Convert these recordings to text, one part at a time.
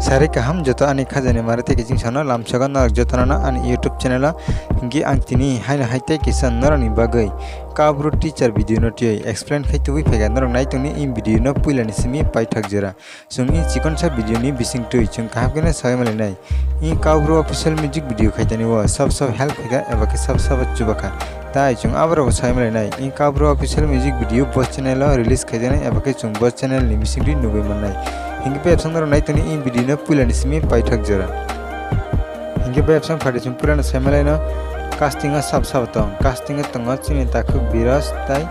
Sari kaham joto ani khajani marate kijing sono lamsaga narak jotona ani YouTube channel hingi angtini haina haite kisan narani bagai kabru teacher video no tui explain khaitui phega narok naituni in video no puilani simi paithak jera sungi chikon sa video ni bising tui chung kahapgena saimale nai in kabru official music video khaitani wa sab help phega eba ke sab chubaka tai chung abro saimale nai in kabru official music video post channel release khaitani eba ke chung post channel ni bising ri nubai manai hingi pe apsang naro naituni in video no puilani simi paithak jera hingi pe apsang phade chung purana saimale no casting a sab tong casting a tongo chini takhuk biras tai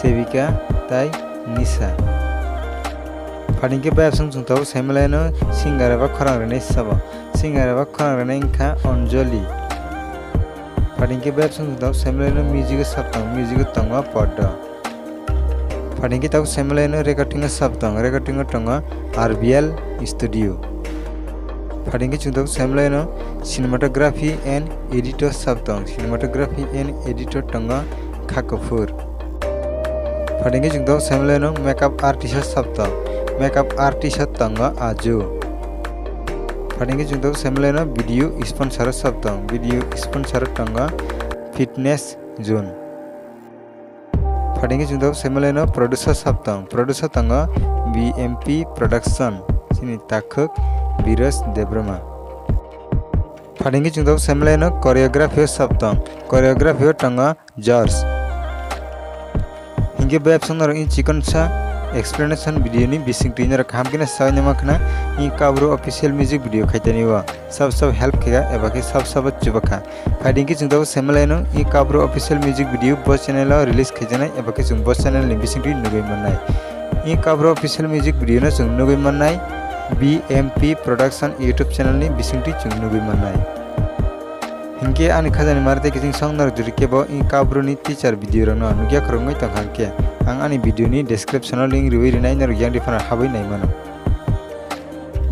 sevika tai nisa phadingke pe apsang chung tau saimale no singer ba khorang rene sabo singer ba khorang rene kha anjali phadingke pe apsang chung tau saimale no music sab tongo podda phadingke tau saimale no recording a sab tongo RBL studio phadingke chung tau saimale no cinematography and editor sabtong cinematography and editor tonga khakapur phadingke chung tau saimale no makeup artist sabtong makeup artist tonga aju phadingke chung tau saimale no video sponsor sabtong video sponsor tonga fitness zone phadingke chung tau saimale no producer sabtong producer tonga BMP production sini takhuk Biras Debrama phadingke chung tau saimale no choreography sabtong choreography tonga George hinge bab sonor in chikon sa explanation video ni bising trainer khamkena sainama khna in kabru official music video khaitani wa sab help khega eba ke sab chubaka phadingke chung tau saimale no in kabru official music video post channel release khaijana eba ke chung post channel ni bising ri nugai manai in kabru official music video no chung nugai manai BMP production YouTube channel ni bisingti chung nugai manai hinge ani khajani marate kijing songnar jurike bo in kabru ni teacher video rano nugya khrongai tanghanke ang ani video ni description link riwi rinai nar yang difana habai nai mano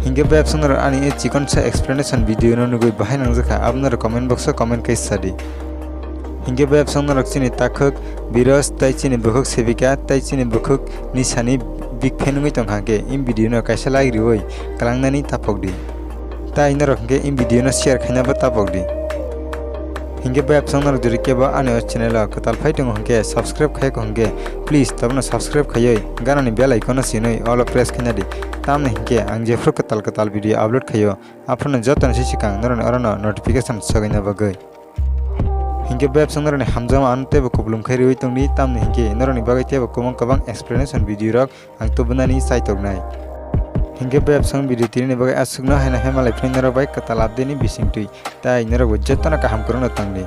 hinge bab songnar ani e chikon sa explanation video no nugai bahai nangjaka apnar comment box comment kai sadi hinge bab songnar chini takhuk biras tai chini bukhuk sevika tai chini bukhuk nisani big fan ngai tanghanke in video no kaisa like riwi kalangnani tapokdi tai narokge in video no share khaina ba tapokdi hinge bab songnar jurike ba ani channel katal fighting hongke subscribe khai hongke please tabna subscribe khayoi ganani bell icon sinoi all press khinadi tamne hinge ang jefro katal video upload khayo aprona jotan sisikang naron arona notification sagaina bagai hinge bab songnar ni hamjama ante ba kublum khairi oi tongni tamne hinge naroni bagai te ba komang kabang explanation video rok ang to bunani saitok hinge bab song video tini bagai asugna haina hemalai friend naro bai katal abdeni bising tui tai naro jotana kaham korona tangni